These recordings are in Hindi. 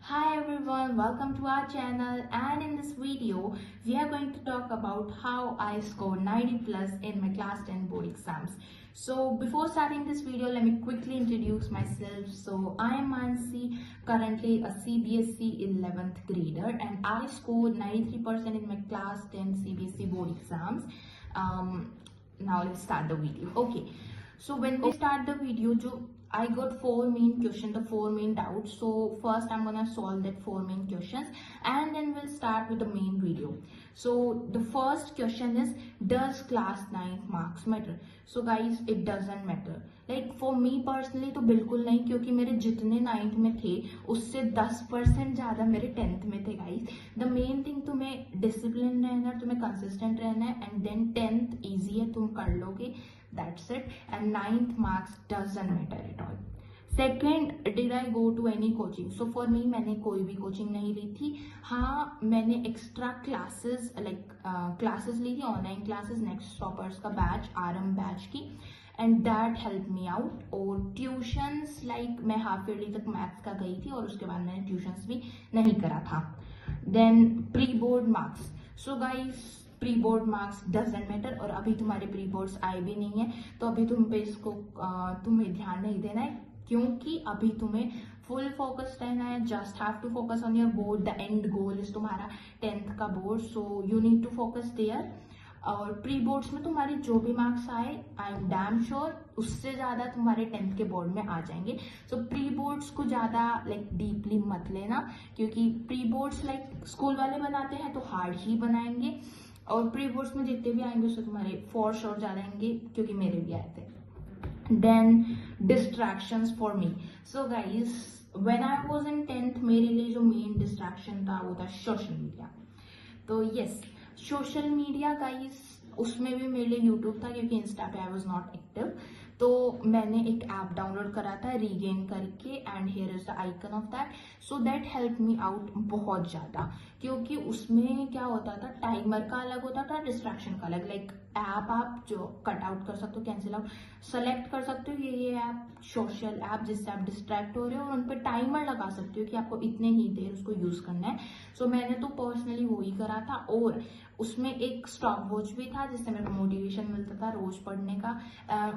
Hi everyone, welcome to our channel, and in this video we are going to talk about how I scored 90 plus in my class 10 board exams. So before starting this video, let me quickly introduce myself. So I am Mansi, currently a CBSE 11th grader, and I scored 93% in my class 10 CBSE board exams. Now let's start the video. Okay, so when we start the video, I got four main questions, the four main doubts. So first I'm gonna solve that four main questions, and then we'll start with the main video. So the first question is, does class 9th marks matter? So guys, it doesn't matter. Like for me personally तो बिल्कुल नहीं, क्योंकि मेरे जितने 9th में थे उससे 10% ज़्यादा मेरे 10th में थे गाइस. द मेन थिंग, तुम्हें डिसिप्लिन रहना है, तुम्हें कंसिस्टेंट रहना है, एंड देन 10th ईजी है, तुम कर लोगे. That's it. And 9th marks doesn't matter at all. Second, did I go to any coaching? So for me, मैंने कोई भी कोचिंग नहीं ली थी. हाँ, मैंने एक्स्ट्रा क्लासेस क्लासेस ली थी, ऑनलाइन क्लासेस, नेक्स्ट टॉपर्स का बैच, आरएम बैच की, and that help me out. और ट्यूशंस मैं हाफ ईयरली तक मैथ्स का गई थी, और उसके बाद मैंने ट्यूशंस भी नहीं करा था. Then pre board marks. So guys, pre board marks doesn't matter, और अभी तुम्हारे प्री बोर्ड्स आए भी नहीं है, तो अभी तुम पे इसको तुम्हें ध्यान नहीं देना है, क्योंकि अभी तुम्हें फुल फोकस रहना है. Just have to focus on your board. The end goal is तुम्हारा 10th का board, so you need to focus there. और प्री बोर्ड्स में तुम्हारे जो भी मार्क्स आए, आई एम डैम श्योर उससे ज्यादा तुम्हारे 10th के बोर्ड में आ जाएंगे. सो प्री बोर्ड्स को ज्यादा डीपली मत लेना, क्योंकि प्री बोर्ड्स स्कूल वाले बनाते हैं तो हार्ड ही बनाएंगे, और प्री बोर्ड्स में जितने भी आएंगे उससे तुम्हारे फॉर श्योर ज्यादा आएंगे, क्योंकि मेरे भी आए थे. Then distractions for me. So guys, when I was in 10th, मेरे लिए जो मेन डिस्ट्रैक्शन था वो था सोशल मीडिया. तो यस, सोशल मीडिया गाइज, उसमें भी मेरे लिए यूट्यूब था, क्योंकि इंस्टा पे आई वाज नॉट एक्टिव. तो मैंने एक ऐप डाउनलोड करा था रीगेन करके, and here is the icon of that. So that help me out बहुत ज्यादा, क्योंकि उसमें क्या होता था, टाइमर का अलग होता था, डिस्ट्रैक्शन का अलग. ऐप आप जो कट आउट कर सकते हो, कैंसिल आउट सेलेक्ट कर सकते हो, ये ऐप सोशल ऐप जिससे आप डिस्ट्रैक्ट हो रहे हो, और उन पर टाइमर लगा सकते हो कि आपको इतने ही देर उसको यूज करना है. सो मैंने तो पर्सनली वही करा था, और उसमें एक स्टॉप वॉच भी था जिससे मेरे को मोटिवेशन मिलता था रोज पढ़ने का.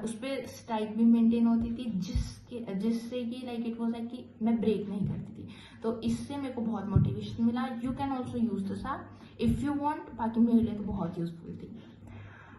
उस पर स्ट्राइक भी मेंटेन होती थी, जिससे कि इट वाज कि मैं ब्रेक नहीं करती थी. तो इससे मेरे को बहुत मोटिवेशन मिला. You can also use this app if you want. बाकी मेरे लिए तो बहुत यूजफुल थी.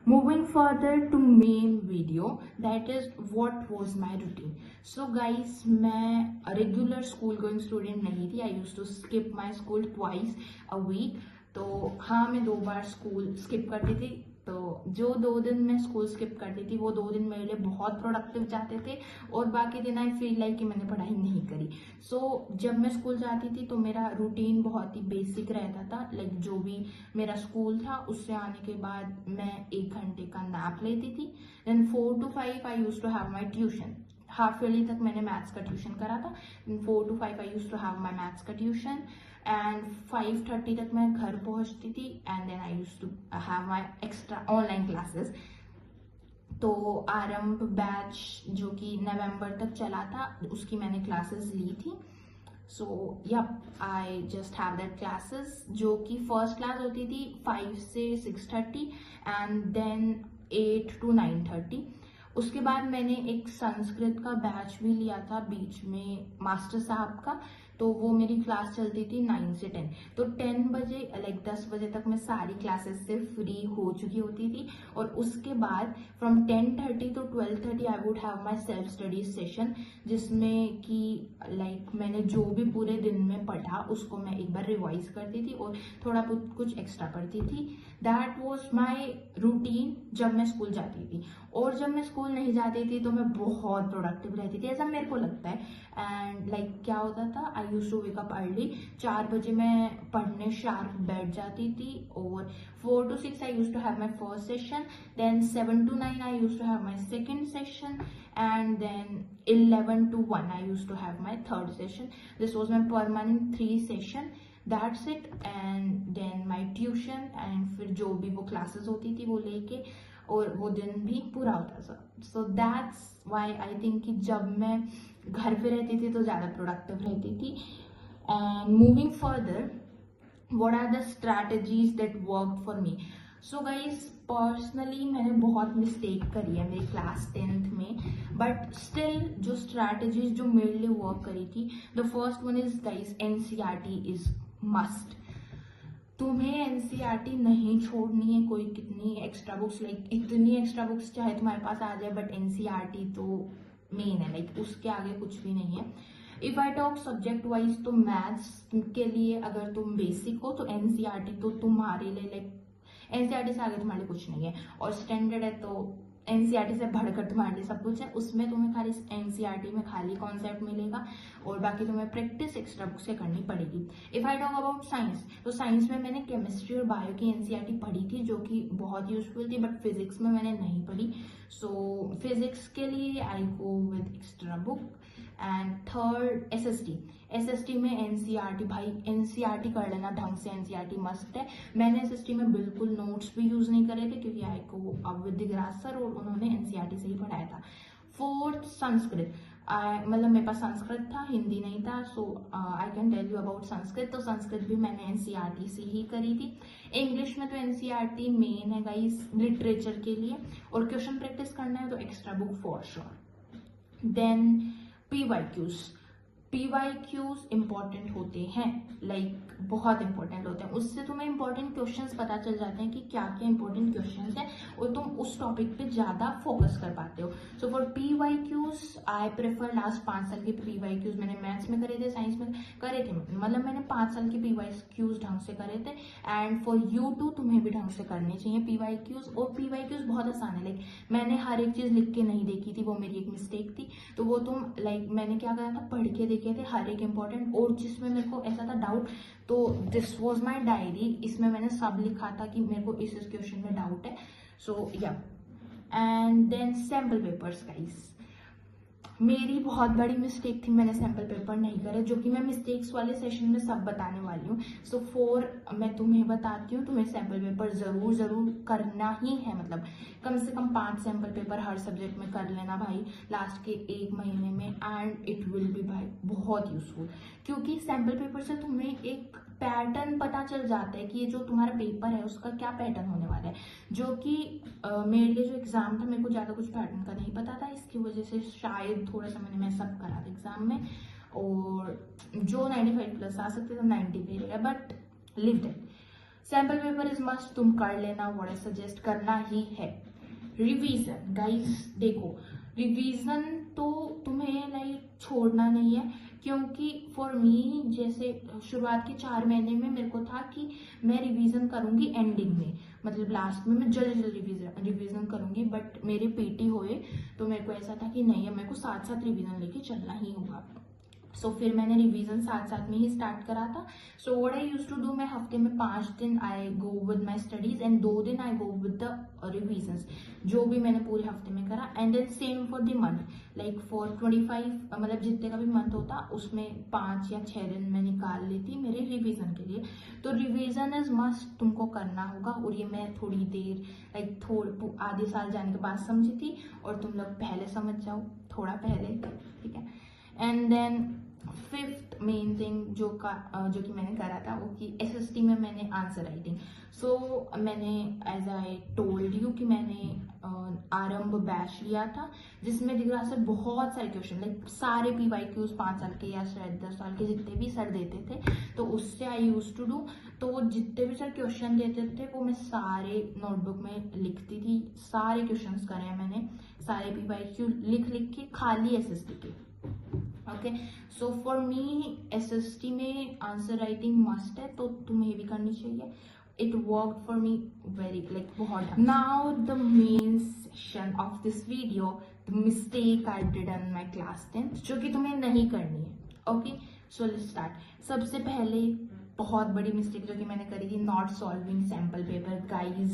Moving further to main video, that is what was my routine. So guys, मैं regular school going student नहीं थी. I used to skip my school twice a week. तो हाँ, मैं 2 बार स्कूल स्किप करती थी. तो जो 2 दिन मैं स्कूल स्किप करती थी, वो 2 दिन मेरे लिए बहुत प्रोडक्टिव जाते थे, और बाकी दिन आई फील कि मैंने पढ़ाई नहीं करी. सो जब मैं स्कूल जाती थी तो मेरा रूटीन बहुत ही बेसिक रहता था. जो भी मेरा स्कूल था, उससे आने के बाद मैं 1 घंटे का नैप लेती थी. Then 4 to 5 I use to have my tuition. Half yearly तक मैंने मैथ्स का ट्यूशन करा था. 4 to 5 I use to have my maths का ट्यूशन, एंड 5:30 तक मैं घर पहुंचती थी, and then I use to have my extra online classes. तो आरंभ बैच जो कि नवंबर तक चला था, उसकी मैंने क्लासेस ली थी. So yup, I just have that classes, जो कि फर्स्ट क्लास होती थी 5 से 6:30, एंड देन 8 to 9:30. उसके बाद मैंने एक संस्कृत का बैच भी लिया था बीच में, मास्टर साहब का. तो वो मेरी क्लास चलती थी 9 से 10. तो 10 बजे 10 बजे तक मैं सारी क्लासेस से फ्री हो चुकी होती थी, और उसके बाद from 10:30 to 12:30 I would have my self study session, जिसमें कि मैंने जो भी पूरे दिन में पढ़ा उसको मैं एक बार रिवाइज करती थी, और थोड़ा बहुत कुछ एक्स्ट्रा पढ़ती थी. दैट वॉज माई रूटीन जब मैं स्कूल जाती थी. और जब मैं स्कूल नहीं जाती थी तो मैं बहुत प्रोडक्टिव रहती थी, ऐसा मेरे को लगता है. एंड क्या होता था, I use to wake up early. 4 बजे मैं पढ़ने शार्प बैठ जाती थी, और 4 to 6 I use to have my first session. Then 7 to 9 I use to have my second session, and then 11 to 1 I use to have my third session. This was my permanent 3 session. That's it. And then my tuition, and फिर जो भी वो क्लासेस होती थी वो लेके, और वो दिन भी पूरा होता था. So that's why I think कि जब मैं घर पे रहती थी तो ज़्यादा प्रोडक्टिव रहती थी. And moving further, what are the strategies that worked for me? So guys personally मैंने बहुत मिस्टेक करी है मेरी क्लास 10th में, बट स्टिल जो स्ट्रैटेजीज जो मेरे लिए वर्क करी थी, the first one is guys NCERT is must. तुम्हें एनसीईआरटी नहीं छोड़नी है, कोई कितनी एक्स्ट्रा बुक्स, लाइक इतनी एक्स्ट्रा बुक्स चाहे तुम्हारे पास आ जाए, बट एनसीईआरटी तो मेन है, लाइक उसके आगे कुछ भी नहीं है। If I talk subject wise, तो मैथ्स के लिए अगर तुम बेसिक हो तो एनसीईआरटी तो तुम्हारे लिए, लाइक एनसीईआरटी से आगे तुम्हारे लिए कुछ नहीं है। और स्टैंडर्ड है तो एनसीईआरटी से बढ़कर तुम्हारे लिए सब कुछ है, उसमें तुम्हें खाली एनसीईआरटी में खाली कॉन्सेप्ट मिलेगा और बाकी तुम्हें प्रैक्टिस एक्स्ट्रा बुक से करनी पड़ेगी। If I talk about science, तो साइंस में मैंने केमिस्ट्री और बायो की एनसीईआरटी पढ़ी थी जो कि बहुत यूजफुल थी, बट फिजिक्स में मैंने नहीं पढ़ी। सो फिजिक्स के लिए I go with extra book. And third SST में एनसीईआरटी, भाई एनसीईआरटी कर लेना ढंग से, एनसीईआरटी मस्ट है। मैंने एसएसटी में बिल्कुल नोट्स भी यूज नहीं करे थे क्योंकि आई को अब विद्याग्राज सर और उन्होंने एनसीईआरटी से ही पढ़ाया था। फोर्थ संस्कृत, मतलब मेरे पास संस्कृत था, हिंदी नहीं था, so I can tell you about Sanskrit. तो संस्कृत भी मैंने एनसीईआरटी से ही करी थी। इंग्लिश में तो एनसीईआरटी मेन है गाइस लिटरेचर के लिए, और क्वेश्चन प्रैक्टिस करना है तो extra book for sure. Then PYQs important होते हैं, लाइक बहुत इंपॉर्टेंट होते हैं। उससे तुम्हें इंपॉर्टेंट क्वेश्चंस पता चल जाते हैं कि क्या क्या इंपॉर्टेंट क्वेश्चंस हैं और तुम उस टॉपिक पे ज्यादा फोकस कर पाते हो। So for PYQs I prefer last 5 साल के पीवाईक्यूज मैंने मैथ्स में करे थे, साइंस में करे थे, मतलब मैंने 5 साल के पीवाईक्यूज ढंग से करे थे। एंड फॉर यू टू तुम्हें भी ढंग से करने चाहिए पीवाईक्यूज। और पीवाईक्यूज बहुत आसान है, लाइक मैंने हर एक चीज लिख के नहीं देखी थी, वो मेरी एक मिस्टेक थी। तो वो तुम लाइक मैंने क्या करा था, पढ़ के देखे थे हर एक इंपॉर्टेंट, और जिसमें मेरे को ऐसा था डाउट, तो दिस वाज माय डायरी, इसमें मैंने सब लिखा था कि मेरे को इस क्वेश्चन में डाउट है। So yeah and then sample papers guys, मेरी बहुत बड़ी मिस्टेक थी, मैंने सैम्पल पेपर नहीं करे, जो कि मैं मिस्टेक्स वाले सेशन में सब बताने वाली हूँ। सो 4 मैं तुम्हें बताती हूँ, तुम्हें सैम्पल पेपर जरूर करना ही है, मतलब कम से कम 5 सैम्पल पेपर हर सब्जेक्ट में कर लेना भाई लास्ट के 1 महीने में, एंड इट विल बी भाई बहुत यूजफुल। क्योंकि सैम्पल पेपर से तुम्हें एक पैटर्न पता चल जाता है कि ये जो तुम्हारा पेपर है उसका क्या पैटर्न होने वाला है, जो कि मेरे लिए जो एग्जाम था मेरे को ज़्यादा कुछ पैटर्न का नहीं पता था, इसकी वजह से शायद थोड़ा सा मैंने मैसअप करा था एग्जाम में, और जो 95+ आ सकते थे 90 पे रहेगा, but live that. Sample paper is must, तुम कर लेना, व्हाट आई सजेस्ट करना ही है। रिवीजन गाइस, देखो रिवीजन तो तुम्हें लाइक छोड़ना नहीं है, क्योंकि फॉर मी जैसे शुरुआत के 4 महीने में मेरे को था कि मैं रिवीजन करूंगी एंडिंग में, मतलब लास्ट में मैं जल्दी रिवीजन करूंगी, बट मेरे पीटी हुए तो मेरे को ऐसा था कि नहीं, मेरे को साथ साथ रिवीजन लेके चलना ही होगा। सो फिर मैंने रिवीजन साथ में ही स्टार्ट करा था। So what I use to do, मैं हफ्ते में 5 दिन I go with my studies and 2 दिन I go with the revisions, जो भी मैंने पूरे हफ्ते में करा। And then same for the month, like for 25 मतलब जितने का भी मंथ होता उसमें 5 या 6 दिन मैं निकाल लेती मेरे रिवीजन के लिए। तो रिवीजन इज मस्ट, तुमको करना होगा, और ये मैं थोड़ी देर लाइक आधे साल जाने के बाद समझी थी, और तुम लोग पहले समझ जाओ थोड़ा पहले, ठीक है। And then 5th main thing जो कि मैंने करा था वो कि एसएसटी में मैंने आंसर राइटिंग। सो मैंने एज आई टोल्ड यू कि मैंने आरंभ बैच लिया था, जिसमें दिख रहा सर बहुत सारे क्वेश्चन, लाइक सारे पीवाईक्यूज 5 साल के या शायद 10 साल के जितने भी सर देते थे, तो उससे आई यूज टू डू। तो वो जितने भी सर क्वेश्चन देते थे वो मैं सारे नोटबुक में लिखती थी, सारे क्वेश्चन करे मैंने, सारे पीवाईक्यू लिख के, खाली एसएसटी के। Okay, so for me SST में आंसर राइटिंग मस्ट है, तो तुम्हें भी करनी चाहिए। It worked for me very like बहुत। Now the main section of this video, the mistake I did in my class 10th, जो कि तुम्हें नहीं करनी है। Okay, so let's start. सबसे पहले बहुत बड़ी मिस्टेक जो कि मैंने करी थी, not solving sample paper. Guys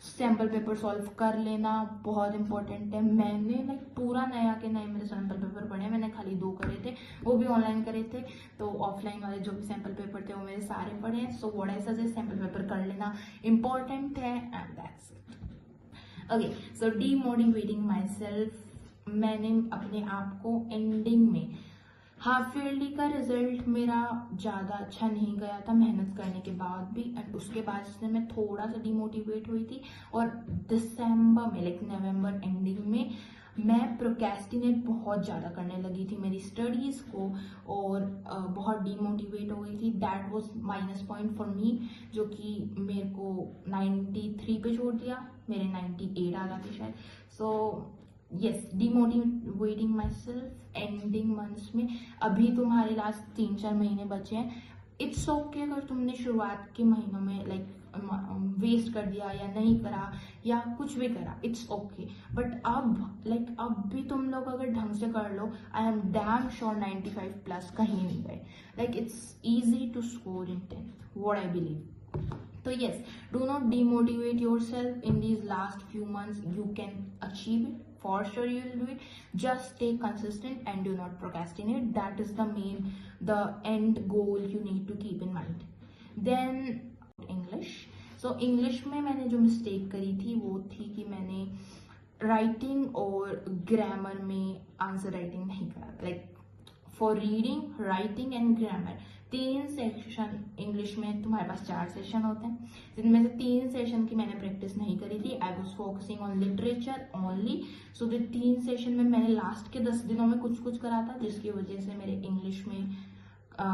sample paper solve कर लेना बहुत इंपॉर्टेंट है। मैंने लाइक पूरा नया के नए मेरे सैम्पल पेपर पढ़े, मैंने खाली 2 करे थे, वो भी ऑनलाइन करे थे, तो ऑफलाइन वाले जो भी सैम्पल पेपर थे वो मेरे सारे पढ़े हैं। सो what I suggest, sample paper कर लेना इंपॉर्टेंट है, and that's it. Okay, so demotivating my self, मैंने अपने आप को एंडिंग में हाफ ईयरली का रिजल्ट मेरा ज़्यादा अच्छा नहीं गया था मेहनत करने के बाद भी, एंड उसके बाद से मैं थोड़ा सा डिमोटिवेट हुई थी। और दिसंबर में लाइक नवंबर एंडिंग में मैं प्रोक्रेस्टिनेट बहुत ज़्यादा करने लगी थी मेरी स्टडीज़ को, और बहुत डिमोटिवेट हो गई थी। That was minus point for me, जो कि मेरे को 93 पे छोड़ दिया, मेरे 98 आ जाते शायद। So yes, demotivating my self ending months में। अभी तुम्हारे लास्ट 3-4 महीने बचे हैं। इट्स ओके अगर तुमने शुरुआत के महीनों में लाइक वेस्ट कर दिया या नहीं करा या कुछ भी करा, इट्स ओके। बट अब भी तुम लोग अगर ढंग से कर लो, I am damn sure 95 plus कहीं नहीं गए। Like it's easy to score in 10th, what I believe. So yes, do not demotivate yourself in these last few months. You can achieve it. For sure you will do it. Just stay consistent and do not procrastinate. That is the end goal you need to keep in mind. Then English. So English में मैंने जो mistake करी थी वो थी कि मैंने राइटिंग और ग्रामर में आंसर राइटिंग नहीं करा। Like for reading, writing and grammar 3 session English में तुम्हारे पास 4 सेशन होते हैं, जिनमें से 3 सेशन की मैंने प्रैक्टिस नहीं करी थी। I was focusing on literature only. So जो 3 सेशन में मैंने लास्ट के 10 दिनों में कुछ करा था, जिसकी वजह से मेरे इंग्लिश में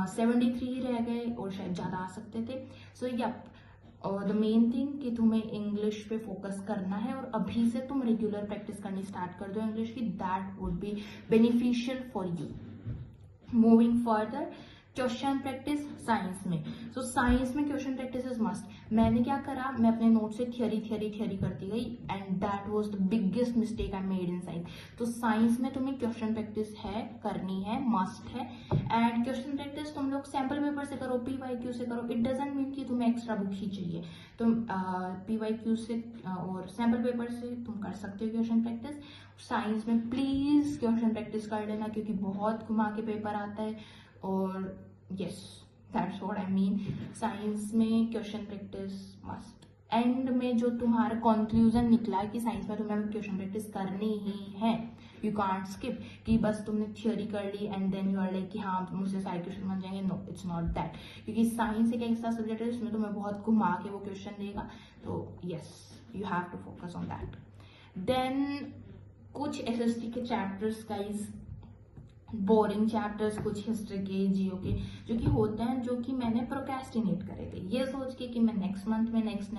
73 रह गए और शायद ज़्यादा आ सकते थे। So yup, the main thing कि तुम्हें इंग्लिश पे फोकस करना है, और अभी से तुम रेगुलर प्रैक्टिस करनी स्टार्ट कर दो इंग्लिश की। That would be beneficial for you. Moving further, question practice science में। सो साइंस में क्वेश्चन प्रैक्टिस इज मस्ट। मैंने क्या करा, मैं अपने नोट से थियरी करती गई, and that was the biggest mistake I made in science. तो साइंस में तुम्हें क्वेश्चन प्रैक्टिस है, करनी है, मस्ट है। एंड क्वेश्चन प्रैक्टिस तुम लोग सैम्पल पेपर से करो, PYQ से करो। इट डजंट मीन कि तुम्हें एक्स्ट्रा बुक ही चाहिए। तुम PYQ से और सैम्पल पेपर से तुम कर सकते हो क्वेश्चन प्रैक्टिस। साइंस में प्लीज क्वेश्चन प्रैक्टिस कर लेना, क्योंकि बहुत घुमा के पेपर आता है। और yes, that's what I mean. Science में क्वेश्चन प्रैक्टिस मस्ट। एंड में जो तुम्हारा कंक्लूजन निकला कि साइंस में तुम्हें क्वेश्चन प्रैक्टिस करनी ही है, यू कांट स्किप, कि बस तुमने थ्योरी कर ली and then you are like कि हाँ मुझसे सारे क्वेश्चन बन जाएंगे। नो, इट्स नॉट दैट, क्योंकि साइंस एक ऐसा सब्जेक्ट है जिसमें तुम्हें बहुत घुमा के वो क्वेश्चन देगा। तो yes, you have to focus on that. Then कुछ SST के चैप्टर्स गाइज, बोरिंग चैप्टर्स, कुछ हिस्ट्री के, जियो के, जो कि होते हैं, जो कि मैंने प्रोक्रेस्टिनेट करे थे ये सोच के कि मैं नेक्स्ट मंथ में नेक्स्ट,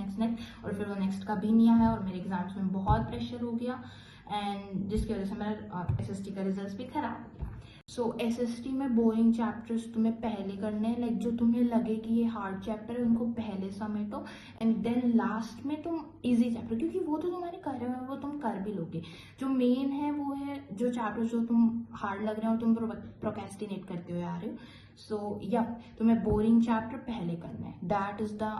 और फिर वो नेक्स्ट का भी नहीं आया, और मेरे एग्जाम्स में बहुत प्रेशर हो गया, एंड जिसकी वजह से मेरा SST का रिजल्ट भी खराब हो गया। सो SST में बोरिंग चैप्टर्स तुम्हें पहले करने हैं। लाइक जो तुम्हें लगे कि ये हार्ड चैप्टर है उनको पहले समेटो, एंड देन लास्ट में तुम इजी चैप्टर, क्योंकि वो तो तुम्हारे कर रहे हो, वो तुम कर भी लोगे। जो मेन है वो है जो चैप्टर जो तुम हार्ड लग रहे हो और तुम प्रोक्रेस्टिनेट करते हुए आ रहे हो। सो यप, तुम्हें बोरिंग चैप्टर पहले करना है। That is the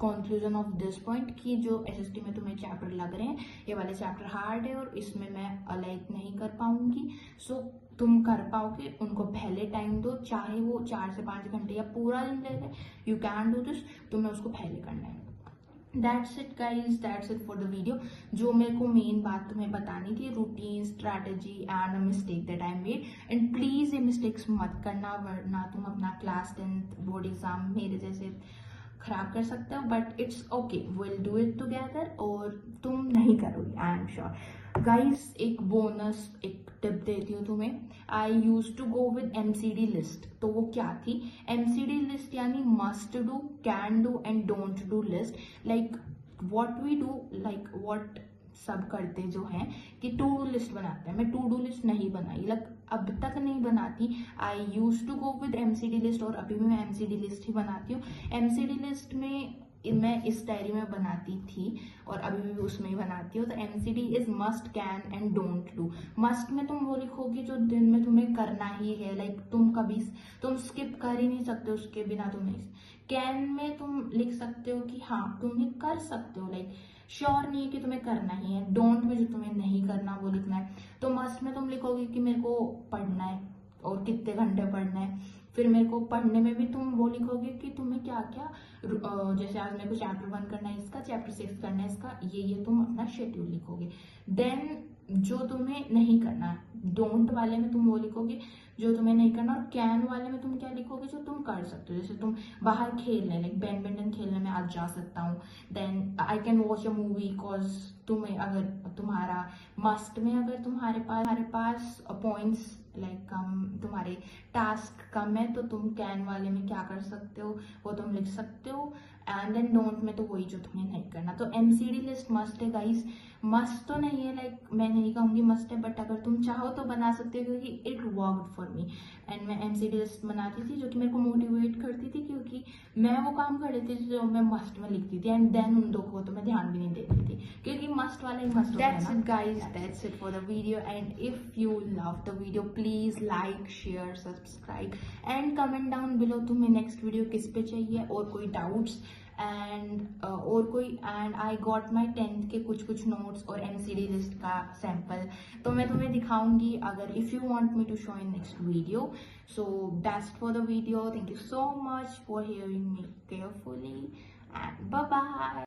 conclusion of this point, कि जो SST में तुम्हें चैप्टर लग रहे हैं, ये वाले चैप्टर हार्ड है और इसमें मैं अलाइक नहीं कर पाऊंगी। सो तुम कर पाओगे, उनको पहले टाइम दो, चाहे वो 4 से 5 घंटे या पूरा दिन ले ले, यू कैन डू दिस, तुम्हें उसको पहले करना है। That's it guys, that's it for the video. जो मेरे को मेन बात तुम्हें बतानी थी, routine, strategy and a mistake that I made. And please ये मिस्टेक्स मत करना, वरना तुम अपना क्लास 10th बोर्ड एग्जाम मेरे जैसे खराब कर सकते हो। But it's okay, will do it together, और तुम नहीं करोगे, आई एम श्योर। गाइस एक बोनस, एक टिप देती हूँ तुम्हें। I use to go with MCD list. तो वो क्या थी? MCD लिस्ट यानी must do, can do and don't do list. Like what we do, like what सब करते जो हैं कि टू डू लिस्ट बनाते हैं। मैं टू डू लिस्ट नहीं बनाई, लाइक अब तक नहीं बनाती। I use to go with MCD list, और अभी भी मैं MCD लिस्ट ही बनाती हूँ। MCD लिस्ट में मैं इस डायरी में बनाती थी और अभी भी उसमें ही बनाती हूँ। तो MCD is must, can and don't do. Must में तुम वो लिखोगे जो दिन में तुम्हें करना ही है, लाइक तुम स्किप कर ही नहीं सकते उसके बिना। तुम्हें कैन में तुम लिख सकते हो कि हाँ तुम्हें कर सकते हो, लाइक श्योर नहीं है कि तुम्हें करना ही है। डोंट में जो तुम्हें नहीं करना वो लिखना है। तो मस्ट में तुम लिखोगे कि मेरे को पढ़ना है और कितने घंटे पढ़ना है। फिर मेरे को पढ़ने में भी तुम वो लिखोगे कि तुम्हें क्या क्या, जैसे आज मेरे को चैप्टर 1 करना है इसका, चैप्टर 6 करना है इसका, ये तुम अपना शेड्यूल लिखोगे। देन जो तुम्हें नहीं करना, डोंट वाले में तुम वो लिखोगे जो तुम्हें नहीं करना। और कैन वाले में तुम क्या लिखोगे जो तुम कर सकते हो, जैसे तुम बाहर खेलने लाइक बैडमिंटन खेलने में आज जा सकता हूँ, then I can watch a movie because तुम्हें अगर तुम्हारा मस्ट में अगर तुम्हारे पास पॉइंट्स लाइक कम, तुम्हारे टास्क कम है, तो तुम कैन वाले में क्या कर सकते हो वो तुम लिख सकते हो। एंड देन डोंट में तो वही जो तुम्हें नहीं करना। तो एमसीडी लिस्ट मस्ट है गाइस, मस्ट तो नहीं है लाइक मैं नहीं कहूँगी मस्ट है, बट अगर तुम चाहो तो बना सकते हो क्योंकि it worked for me. And मैं एमसीडी लिस्ट बनाती थी जो कि मेरे को मोटिवेट करती थी, क्योंकि मैं वो काम कर लेती थी जो मैं मस्ट में लिखती थी, एंड देन उन दो को तो मैं ध्यान भी नहीं देती थी क्योंकि मस्ट वाला ही मस्ट होता है ना। That's it guys, that's it for the video, and if you love the video please like, share, subscribe and comment down below तुम्हें नेक्स्ट वीडियो किस पे चाहिए और कोई doubts and I got my 10th के कुछ नोट्स और एमसीडी लिस्ट का सैम्पल तो मैं तुम्हें दिखाऊंगी अगर if you want me to show in next video. So that's for the video, thank you so much for hearing me carefully and bye bye.